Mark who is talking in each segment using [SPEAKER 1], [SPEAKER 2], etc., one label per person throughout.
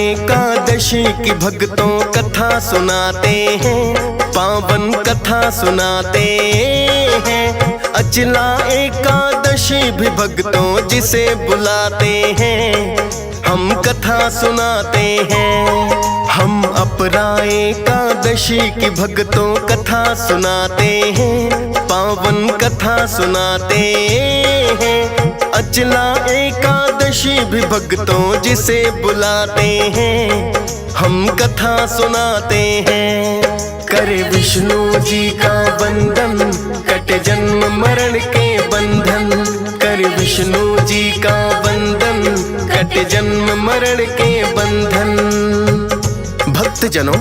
[SPEAKER 1] एकादशी की भक्तों कथा सुनाते हैं, पावन कथा सुनाते हैं। अचला एकादशी भी भक्तों जिसे बुलाते हैं, हम कथा सुनाते हैं। हम अपरा एकादशी की भक्तों कथा सुनाते हैं, पावन कथा सुनाते हैं। अचला एकादशी भी भक्तों जिसे बुलाते हैं, हम कथा सुनाते हैं। करे विष्णु जी का वंदन, कटे जन्म मरण के बंधन। करे विष्णु जी का वंदन, कटे जन्म मरण के बंधन। भक्तजनों,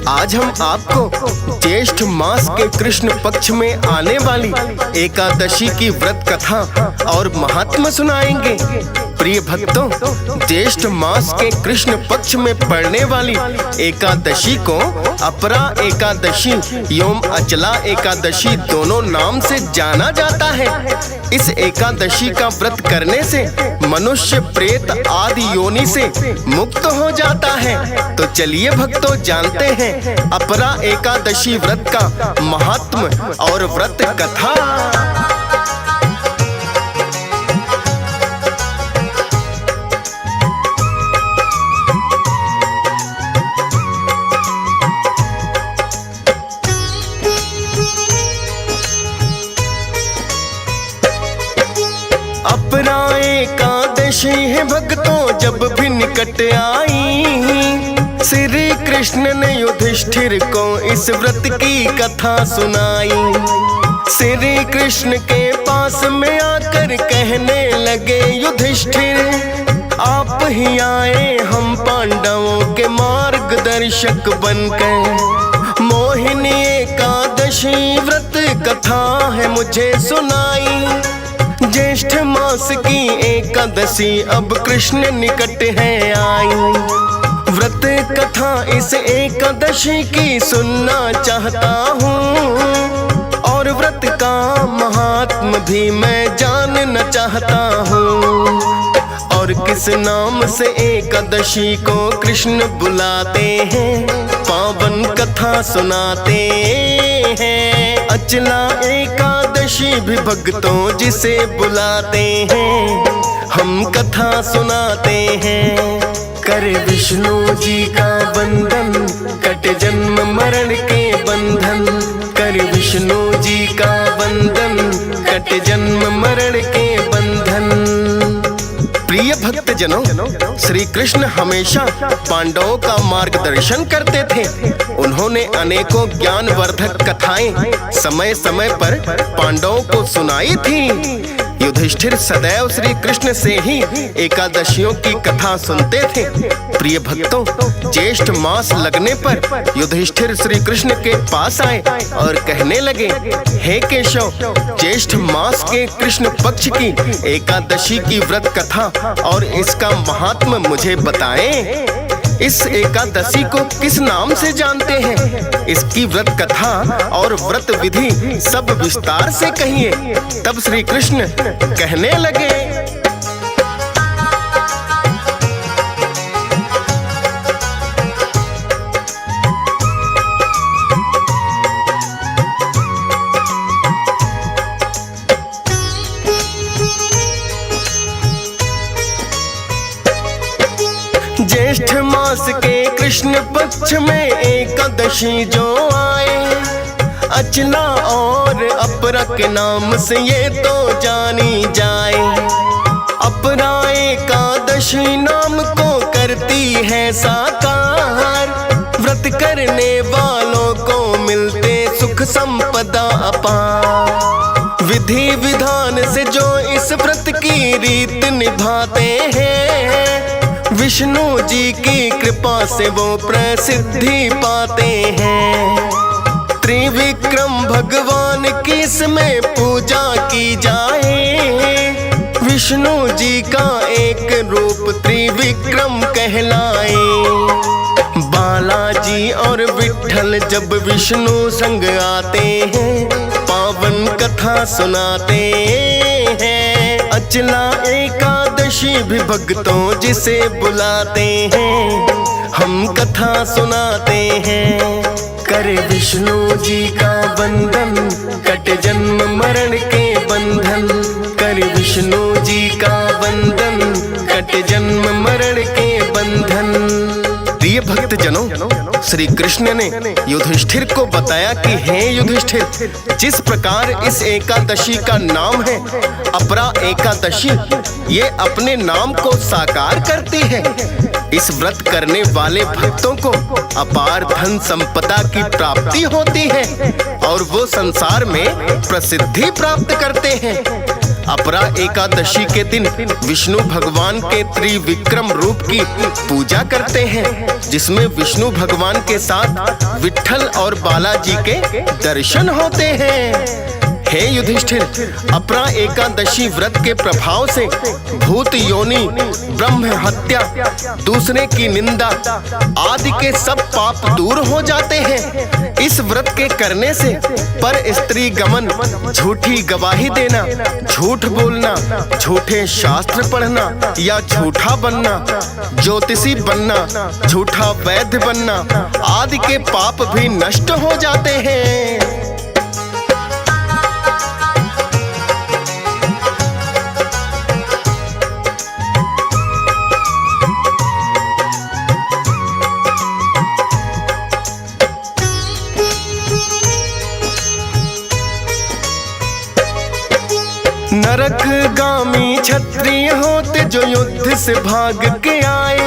[SPEAKER 1] आज हम आपको ज्येष्ठ मास के कृष्ण पक्ष में आने वाली एकादशी की व्रत कथा और महात्म्य सुनाएंगे। प्रिय भक्तों, ज्येष्ठ मास के कृष्ण पक्ष में पड़ने वाली एकादशी को अपरा एकादशी एवं अचला एकादशी दोनों नाम से जाना जाता है। इस एकादशी का व्रत करने से मनुष्य प्रेत आदि योनि से मुक्त हो जाता है। तो चलिए भक्तों, जानते हैं अपरा एकादशी व्रत का महात्म्य और व्रत कथा। अपरा एकादशी है भक्तों जब भी निकट आई, श्री कृष्ण ने युधिष्ठिर को इस व्रत की कथा सुनाई। श्री कृष्ण के पास में आकर कहने लगे युधिष्ठिर, आप ही आए हम पांडवों के मार्गदर्शक बनकर। मोहिनी एकादशी व्रत कथा है मुझे सुनाई। ज्येष्ठ मास की एकादशी अब कृष्ण निकट है आई। व्रत कथा इस एकादशी की सुनना चाहता हूँ, और व्रत का महात्म भी मैं जानना चाहता हूँ। और किस नाम से एकादशी को कृष्ण बुलाते हैं, पावन कथा सुनाते हैं। अचला एकादशी भी भक्तों जिसे बुलाते हैं, हम कथा सुनाते हैं। करे विष्णु जी का वंदन, कटे जन्म मरण के बंधन। करे विष्णु जी का वंदन, कटे जन्म मरण के बंधन। प्रिय भक्तजनों, श्री कृष्ण हमेशा पांडवों का मार्गदर्शन करते थे। उन्होंने अनेकों ज्ञानवर्धक कथाएं समय समय पर पांडवों को सुनाई थी। युधिष्ठिर सदैव श्री कृष्ण से ही एकादशियों की कथा सुनते थे। प्रिय भक्तों, ज्येष्ठ मास लगने पर युधिष्ठिर श्री कृष्ण के पास आए और कहने लगे, हे केशव, ज्येष्ठ मास के कृष्ण पक्ष की एकादशी की व्रत कथा और इसका महात्म्य मुझे बताएं। इस एकादशी को किस नाम से जानते हैं? इसकी व्रत कथा और व्रत विधि सब विस्तार से कहिए। तब श्री कृष्ण कहने लगे, ज्येष्ठ मास के कृष्ण पक्ष में एकादशी जो आए, अचला और अपरा के नाम से ये तो जानी जाए। अपरा एकादशी नाम को करती है साकार, व्रत करने वालों को मिलते सुख संपदा अपार। विधि विधान से जो इस व्रत की रीत निभाते हैं, विष्णु जी की कृपा से वो प्रसिद्धि पाते हैं। त्रिविक्रम भगवान की इसमें पूजा की जाए, विष्णु जी का एक रूप त्रिविक्रम कहलाए। बालाजी और विठ्ठल जब विष्णु संग आते हैं, पावन कथा सुनाते हैं। अचला एकादशी एकादशी भी भक्तों जिसे बुलाते हैं, हम कथा सुनाते हैं। करे विष्णु जी का वंदन, कटे जन्म मरण के बंधन। करे विष्णु जी का वंदन, कटे जन्म मरण के बंधन। प्रिय भक्त जनों, श्री कृष्ण ने युधिष्ठिर को बताया कि हे युधिष्ठिर, जिस प्रकार इस एकादशी का नाम है अपरा एकादशी, ये अपने नाम को साकार करती है। इस व्रत करने वाले भक्तों को अपार धन संपदा की प्राप्ति होती है और वो संसार में प्रसिद्धि प्राप्त करते हैं। अपरा एकादशी के दिन विष्णु भगवान के त्रिविक्रम रूप की पूजा करते हैं, जिसमें विष्णु भगवान के साथ विट्ठल और बालाजी के दर्शन होते हैं। हे युधिष्ठिर, अपरा एकादशी व्रत के प्रभाव से भूत योनि, ब्रह्म हत्या, दूसरे की निंदा आदि के सब पाप दूर हो जाते हैं। इस व्रत के करने से पर स्त्री गमन, झूठी गवाही देना, झूठ बोलना, झूठे शास्त्र पढ़ना या झूठा बनना, ज्योतिषी बनना, झूठा वैद्य बनना आदि के पाप भी नष्ट हो जाते हैं। नरक गामी क्षत्रिय होते जो युद्ध से भाग के आए,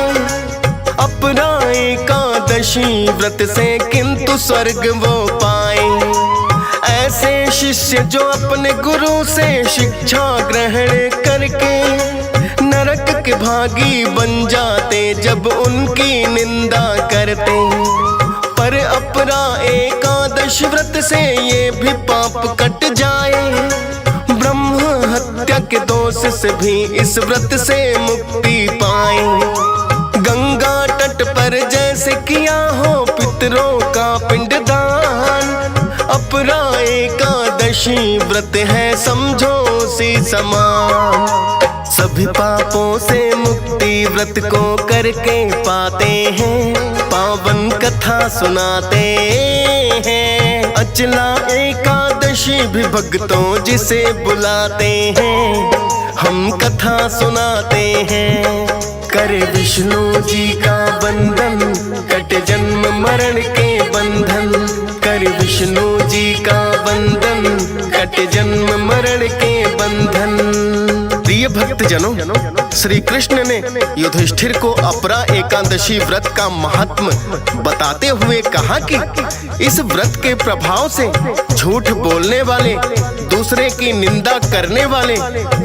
[SPEAKER 1] अपना एकादशी व्रत से किंतु स्वर्ग वो पाए। ऐसे शिष्य जो अपने गुरु से शिक्षा ग्रहण करके नरक के भागी बन जाते जब उनकी निंदा करते। पर अपरा एकादश व्रत से ये भी पाप कट जाए। ब्रह्म हत्या के दोष से भी इस व्रत से मुक्ति पाए। गंगा तट पर जैसे किया हो पितरों का पिंडदान, अपरा एकादशी व्रत है समझो उसी समान। सभी पापों से मुक्ति व्रत को करके पाते हैं, पावन कथा सुनाते हैं। अचला एकादशी भी भक्तों जिसे बुलाते हैं, हम कथा सुनाते हैं। करे विष्णु जी का वंदन, कटे जन्म मरण के बंधन। करे विष्णु जी का वंदन, कटे जन्म मरण के बंधन। प्रिय भक्त जनों, श्री कृष्ण ने युधिष्ठिर को अपरा एकादशी व्रत का महात्म बताते हुए कहा कि इस व्रत के प्रभाव से झूठ बोलने वाले, दूसरे की निंदा करने वाले,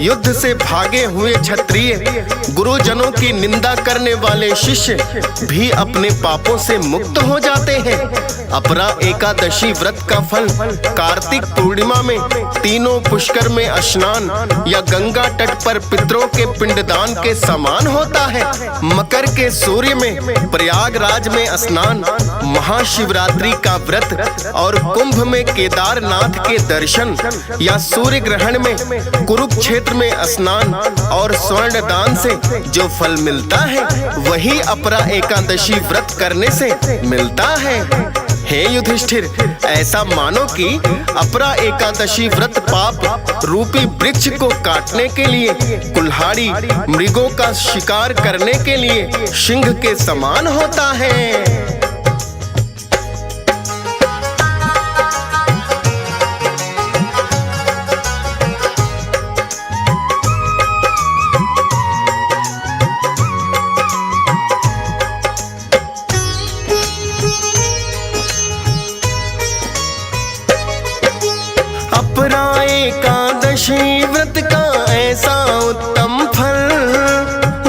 [SPEAKER 1] युद्ध से भागे हुए क्षत्रिय, गुरुजनों की निंदा करने वाले शिष्य भी अपने पापों से मुक्त हो जाते हैं। अपरा एकादशी व्रत का फल कार्तिक पूर्णिमा में तीनों पुष्कर में स्नान या गंगा तट पर पितरों के पिंडदान के समान होता है। मकर के सूर्य में प्रयागराज में स्नान, महाशिवरात्रि का व्रत और कुंभ में केदारनाथ के दर्शन या सूर्य ग्रहण में कुरुक्षेत्र में स्नान और स्वर्ण दान से जो फल मिलता है वही अपरा एकादशी व्रत करने से मिलता है। हे युधिष्ठिर, ऐसा मानो कि अपरा एकादशी व्रत पाप रूपी वृक्ष को काटने के लिए, कुल्हाड़ी मृगों का शिकार करने के लिए सिंह के समान होता है। अपरा एकादशी व्रत का ऐसा उत्तम फल,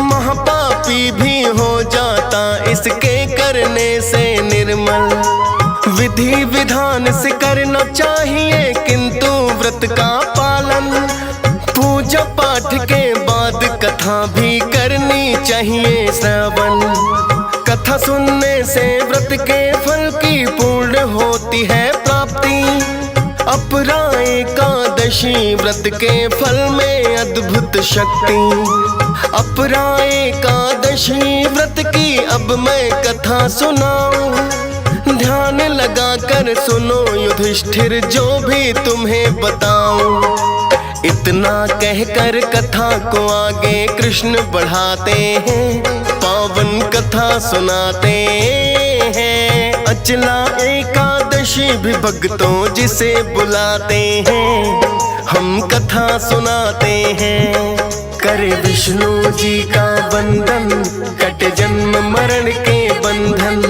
[SPEAKER 1] महापापी भी हो जाता इसके करने से निर्मल। विधि विधान से करना चाहिए किंतु व्रत का पालन, पूजा पाठ के बाद कथा भी करनी चाहिए श्रवण। कथा सुनने से व्रत के फल की पूर्ण होती है प्राप्ति। अपरा एकादशी व्रत के फल में अद्भुत शक्ति। अपरा एकादशी व्रत की अब मैं कथा सुनाऊं। ध्यान लगा कर सुनो युधिष्ठिर जो भी तुम्हें बताऊं। इतना कहकर कथा को आगे कृष्ण बढ़ाते हैं, पावन कथा सुनाते हैं। अचला एकादशी भी भक्तों जिसे बुलाते हैं, हम कथा सुनाते हैं। करे विष्णु जी का वंदन, कट जन्म मरण के बंधन।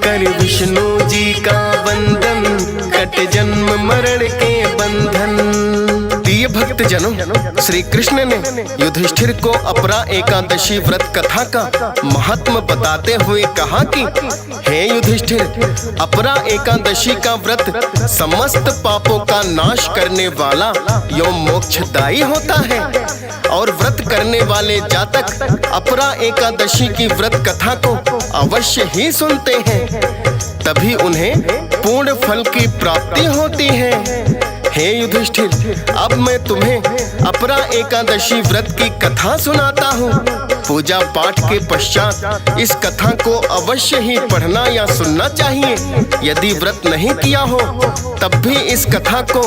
[SPEAKER 1] करे विष्णु जी का वंदन, कट जन्म मरण के बंधन। प्रिय भक्त जनों, श्री कृष्ण ने युधिष्ठिर को अपरा एकादशी व्रत कथा का महात्म बताते हुए कहा कि हे युधिष्ठिर, अपरा एकादशी का व्रत समस्त पापों का नाश करने वाला एवं मोक्षदायी होता है। और व्रत करने वाले जातक अपरा एकादशी की व्रत कथा को अवश्य ही सुनते हैं, तभी उन्हें पूर्ण फल की प्राप्ति होती है। हे युधिष्ठिर, अब मैं तुम्हें अपरा एकादशी व्रत की कथा सुनाता हूँ। पूजा पाठ के पश्चात इस कथा को अवश्य ही पढ़ना या सुनना चाहिए। यदि व्रत नहीं किया हो तब भी इस कथा को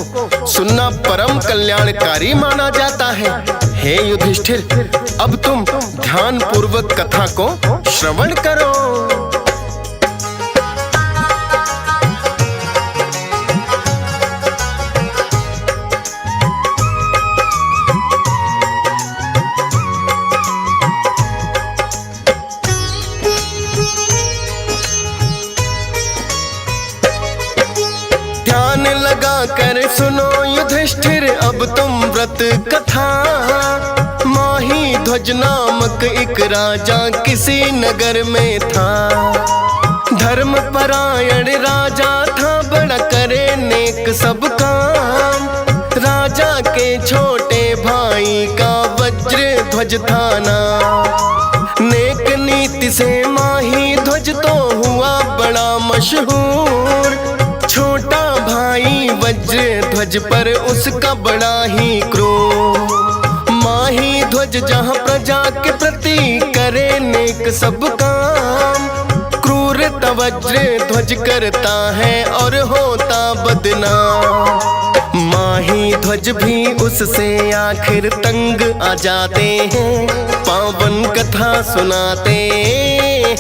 [SPEAKER 1] सुनना परम कल्याणकारी माना जाता है। हे युधिष्ठिर, अब तुम ध्यान पूर्वक कथा को श्रवण करो। ध्यान लगा कर सुनो युधिष्ठिर अब तुम व्रत कथा। माही ध्वज नामक एक राजा किसी नगर में था। धर्म परायण राजा था, बड़ा करे नेक सब काम। राजा के छोटे भाई का वज्र ध्वज था नाम। नेक नीति से माही ध्वज तो हुआ बड़ा मशहूर। छोटा भाई वज्र ध्वज पर उसका बड़ा ही क्रोध। माही ध्वज जहाँ प्रजा के प्रति करे नेक सब काम, क्रूर वज्र ध्वज करता है और होता बदनाम। माही ध्वज भी उससे आखिर तंग आ जाते हैं, पावन कथा सुनाते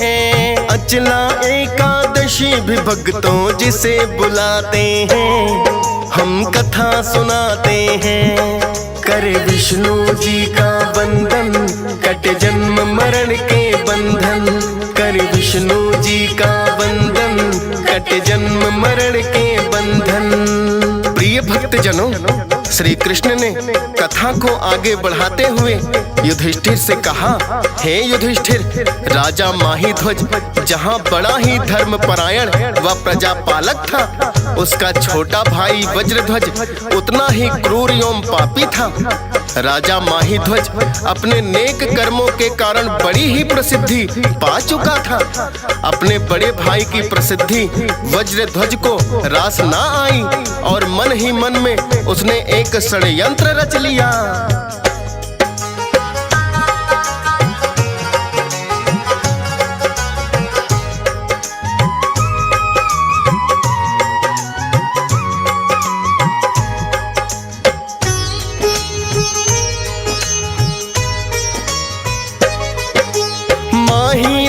[SPEAKER 1] हैं। अचला एकादशी भी भक्तों जिसे बुलाते हैं, हम कथा सुनाते हैं। करे विष्णु जी का वंदन, कट जन्म मरण के बंधन। करे विष्णु जी का वंदन, कट जन्म मरण के बंधन। प्रिय भक्त जनों, श्री कृष्ण ने कथा को आगे बढ़ाते हुए युधिष्ठिर से कहा, हे युधिष्ठिर, राजा माहीध्वज जहाँ बड़ा ही धर्म परायण व प्रजापालक था, उसका छोटा भाई वज्रध्वज उतना ही क्रूर एवं पापी था। राजा माहीध्वज अपने नेक कर्मों के कारण बड़ी ही प्रसिद्धि पा चुका था। अपने बड़े भाई की प्रसिद्धि वज्रध्वज को रास ना आई और मन ही मन में उसने एक षड्यंत्र रच लिया।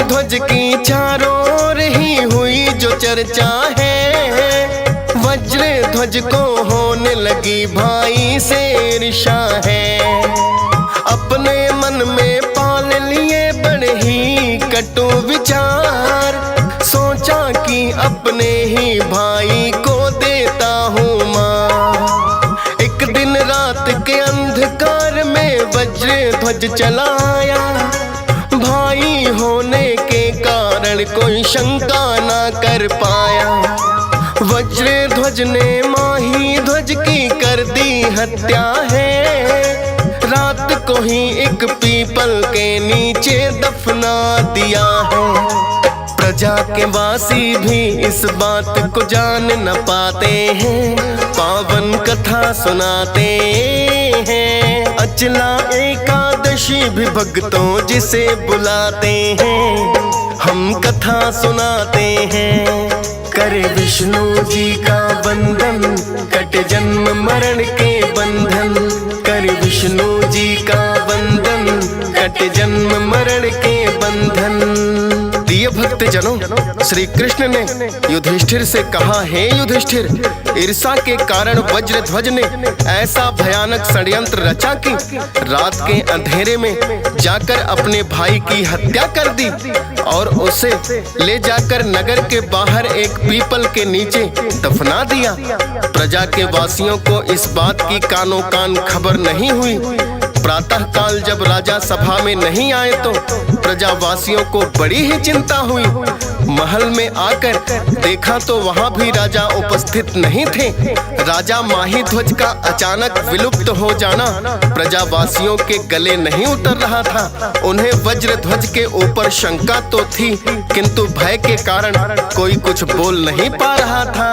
[SPEAKER 1] ध्वज की चारों ओर ही हुई जो चर्चा है, वज्र ध्वज को होने लगी भाई से ईर्ष्या है। अपने मन में पाल लिए बड़े ही कटु विचार, सोचा कि अपने ही भाई को देता हूँ मार। एक दिन रात के अंधकार में वज्र ध्वज चलाया, भाई होने के कारण कोई शंका ना कर पाया। वज्र ध्वज ने माही ध्वज की कर दी हत्या है, रात को ही एक पीपल के नीचे दफना दिया है। प्रजा के वासी भी इस बात को जान न पाते हैं, पावन कथा सुनाते हैं। अचला एकादशी भी भक्तों जिसे बुलाते हैं, हम कथा सुनाते हैं। करे विष्णु जी का वंदन, कट जन्म मरण के बंधन। करे विष्णु जी का वंदन, कट जन्म मरण के बंधन। प्रिय भक्त जनों, श्री कृष्ण ने युधिष्ठिर से कहा, हे युधिष्ठिर, ईर्षा के कारण वज्रध्वज ने ऐसा भयानक षड्यंत्र रचा कि रात के अंधेरे में जाकर अपने भाई की हत्या कर दी और उसे ले जाकर नगर के बाहर एक पीपल के नीचे दफना दिया। प्रजा के वासियों को इस बात की कानों कान खबर नहीं हुई। प्रातः काल जब राजा सभा में नहीं आए तो प्रजावासियों को बड़ी ही चिंता हुई। महल में आकर देखा तो वहां भी राजा उपस्थित नहीं थे। राजा माहीध्वज का अचानक विलुप्त हो जाना प्रजावासियों के गले नहीं उतर रहा था। उन्हें वज्रध्वज के ऊपर शंका तो थी, किंतु भय के कारण कोई कुछ बोल नहीं पा रहा था।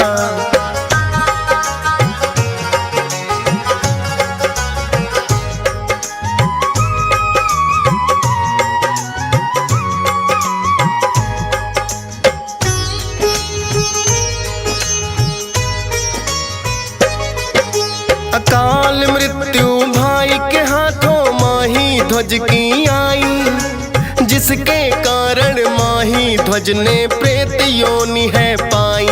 [SPEAKER 1] अकाल मृत्यु भाई के हाथों माहीध्वज की आई, जिसके कारण माहीध्वज ने प्रेत योनि है पाई।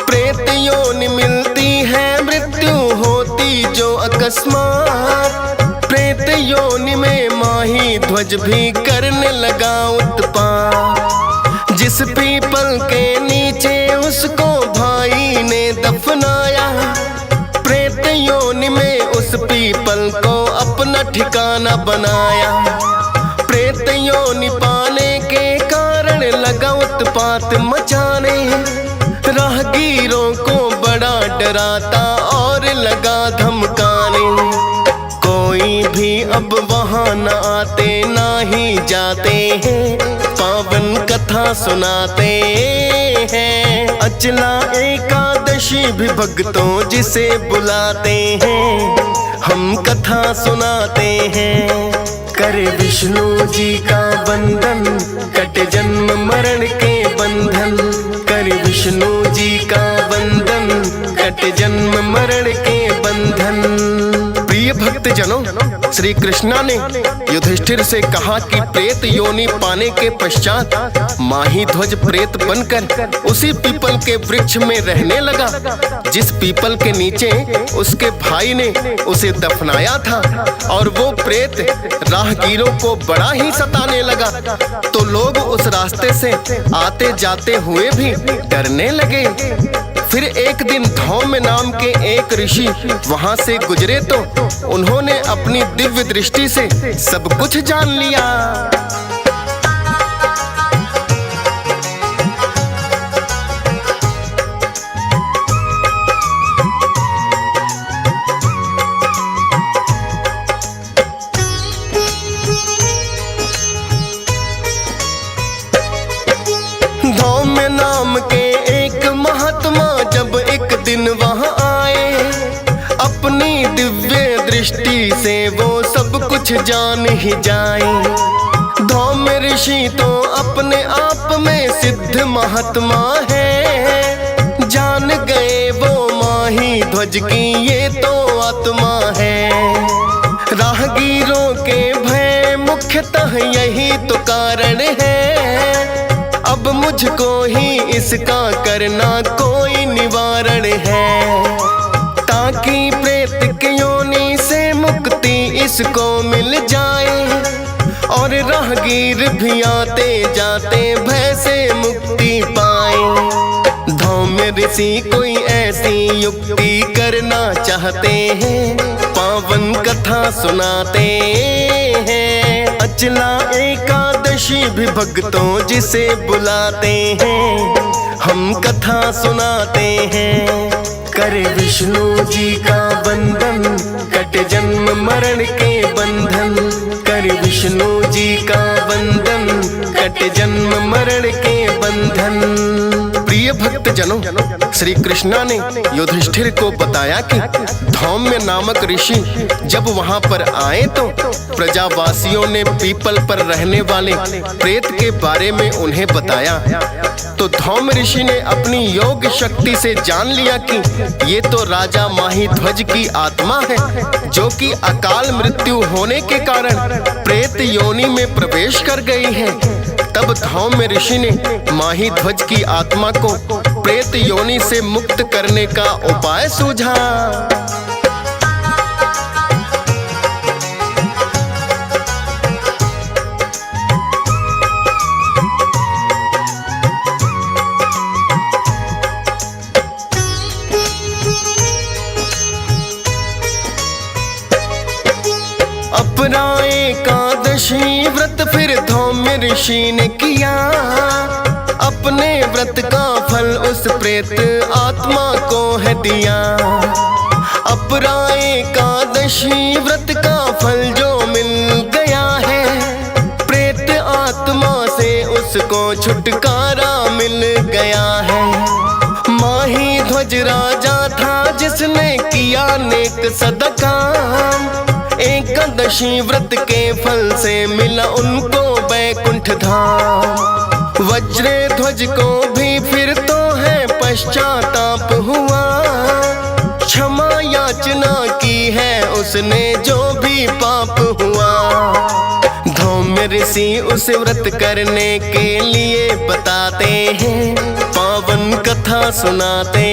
[SPEAKER 1] प्रेत योनि मिलती है मृत्यु होती जो अकस्मात। प्रेत योनि में माहीध्वज भी करने लगा उत्पात। जिस पीपल के नीचे उसको भाई ने दफनाया, प्रेत योनि में उस पीपल को अपना ठिकाना बनाया। प्रेत योनि पाने के कारण लगा उत्पात मचाने, राहगीरों को बड़ा डराता और लगा धमकाने। कोई भी अब वहां न आते ना ही जाते हैं, पावन कथा सुनाते हैं। अचला एकादशी भी भक्तों जिसे बुलाते हैं, हम कथा सुनाते हैं। करे विष्णु जी का वंदन, कट जन्म मरण के बंधन। करे विष्णु जी का वंदन, कट जन्म मरण के बंधन। प्रिय भक्त जनों, श्री कृष्णा ने युधिष्ठिर से कहा कि प्रेत योनि पाने के पश्चात माहीध्वज प्रेत बनकर उसी पीपल के वृक्ष में रहने लगा, जिस पीपल के नीचे उसके भाई ने उसे दफनाया था। और वो प्रेत राहगीरों को बड़ा ही सताने लगा, तो लोग उस रास्ते से आते जाते हुए भी डरने लगे। फिर एक दिन धौम्य नाम के एक ऋषि वहां से गुजरे तो उन्होंने अपनी दिव्य दृष्टि से सब कुछ जान लिया। धौम्य नाम के एक महात्मा जब एक दिन वहां आए, अपनी दिव्य दृष्टि से वो सब कुछ जान ही जाए। धौम्य ऋषि तो अपने आप में सिद्ध महात्मा है, जान गए वो माहीध्वज की ये तो आत्मा है। राहगीरों के भय मुख्यतः यही तो कारण है, अब मुझको ही इसका करना कोई निवारण है, ताकि प्रेत की योनि से मुक्ति इसको मिल जाए और राहगीर भी आते जाते भय से मुक्ति पाए। धौम्य ऋषि कोई ऐसी युक्ति करना चाहते हैं, पावन कथा सुनाते हैं। अचला एकादशी भी भक्तों जिसे बुलाते हैं, हम कथा सुनाते हैं। करे विष्णु जी का वंदन, कट जन्म मरण के बंधन। करे विष्णु जी का वंदन, कट जन्म मरण के बंधन। बंधन। प्रिय भक्त जनों, श्री कृष्णा ने युधिष्ठिर को बताया कि धौम्य नामक ऋषि जब वहां पर आए तो प्रजावासियों ने पीपल पर रहने वाले प्रेत के बारे में उन्हें बताया। तो धौम्य ऋषि ने अपनी योग शक्ति से जान लिया कि ये तो राजा माहीध्वज की आत्मा है, जो कि अकाल मृत्यु होने के कारण प्रेत योनि में प्रवेश कर गई है। तब धौम्य ऋषि ने माहीध्वज की आत्मा को प्रेत योनि से मुक्त करने का उपाय सूझा। अपना एकादशी व्रत फिर धौम्य ऋषि ने किया, अपने व्रत का फल उस प्रेत आत्मा को है दिया। अपना एकादशी व्रत का फल जो मिल गया है, प्रेत आत्मा से उसको छुटकारा मिल गया है। माहीध्वज राजा था जिसने किया नेक सदका, एकादशी व्रत के फल से मिला उनको वैकुंठ धाम। वज्र ध्वज को भी फिर तो है पश्चाताप हुआ, क्षमा याचना की है उसने जो भी पाप हुआ। धौम्य ऋषि उस व्रत करने के लिए बताते हैं, पावन कथा सुनाते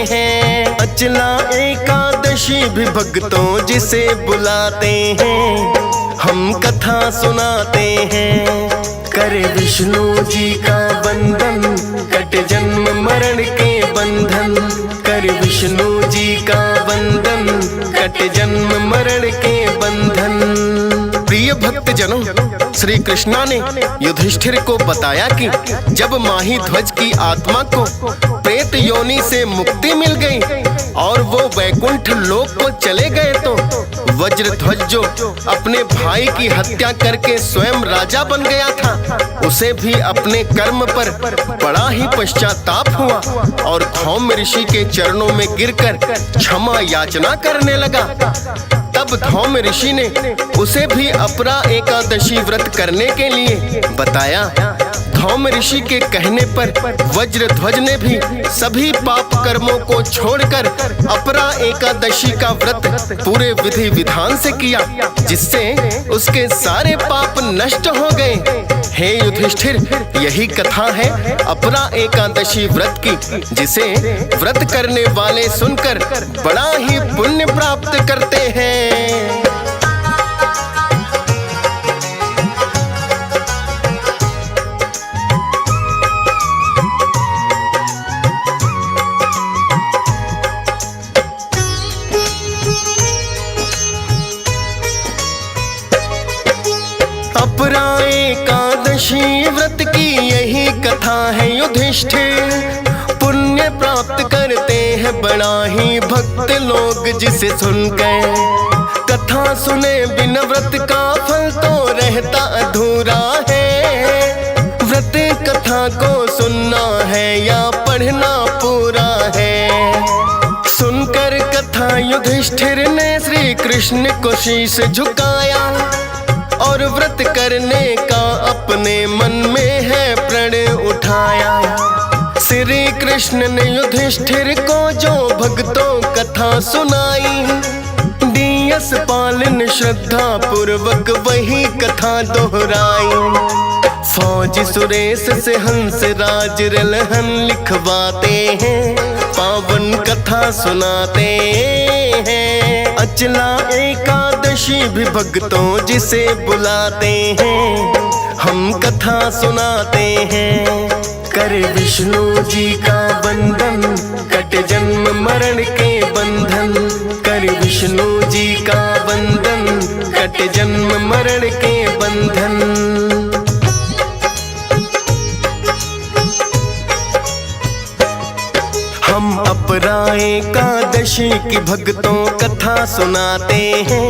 [SPEAKER 1] हैं। अचला एकादशी भी भक्तों जिसे बुलाते हैं, हम कथा सुनाते हैं। करे विष्णु जी का वंदन, कट जन्म मरण के बंधन। करे विष्णु जी का वंदन, कट जन्म मरण के बंधन। प्रिय भक्त जनों, श्री कृष्णा ने युधिष्ठिर को बताया कि जब माहीध्वज की आत्मा को प्रेत योनि से मुक्ति मिल गई और वो वैकुंठ लोक को चले गए, तो वज्रध्वज जो अपने भाई की हत्या करके स्वयं राजा बन गया था, उसे भी अपने कर्म पर बड़ा ही पश्चाताप हुआ और धौम्य ऋषि के चरणों में गिरकर क्षमा याचना करने लगा। तब धौम्य ऋषि ने उसे भी अपरा एकादशी व्रत करने के लिए बताया। धौम्य ऋषि के कहने पर वज्रध्वज ने भी सभी पाप कर्मों को छोड़कर अपरा एकादशी का व्रत पूरे विधि विधान से किया, जिससे उसके सारे पाप नष्ट हो गए। हे युधिष्ठिर, यही कथा है अपरा एकादशी व्रत की, जिसे व्रत करने वाले सुनकर बड़ा ही पुण्य प्राप्त करते हैं। अपरा एकादशी व्रत की यही कथा है युधिष्ठिर, पुण्य प्राप्त करते हैं बड़ा ही भक्त लोग जिसे सुनकर। कथा सुने बिना व्रत का फल तो रहता अधूरा है। व्रत कथा को सुनना है या पढ़ना पूरा है। सुनकर कथा युधिष्ठिर ने श्री कृष्ण को शीश झुकाया और व्रत करने का अपने मन में है प्रण उठाया। श्री कृष्ण ने युधिष्ठिर को जो भक्तों कथा सुनाई, दियस पालन श्रद्धा पूर्वक वही कथा दोहराई। फौज सुरेश से हंस राज रलहन लिखवाते हैं, पावन कथा सुनाते हैं। अचला एकादशी भी भक्तों जिसे बुलाते हैं, हम कथा सुनाते हैं। करे विष्णु जी का वंदन, कट जन्म मरण के बंधन। करे विष्णु जी का वंदन, कट जन्म मरण के बंधन। हम अपरा एकादशी की भक्तों कथा सुनाते हैं।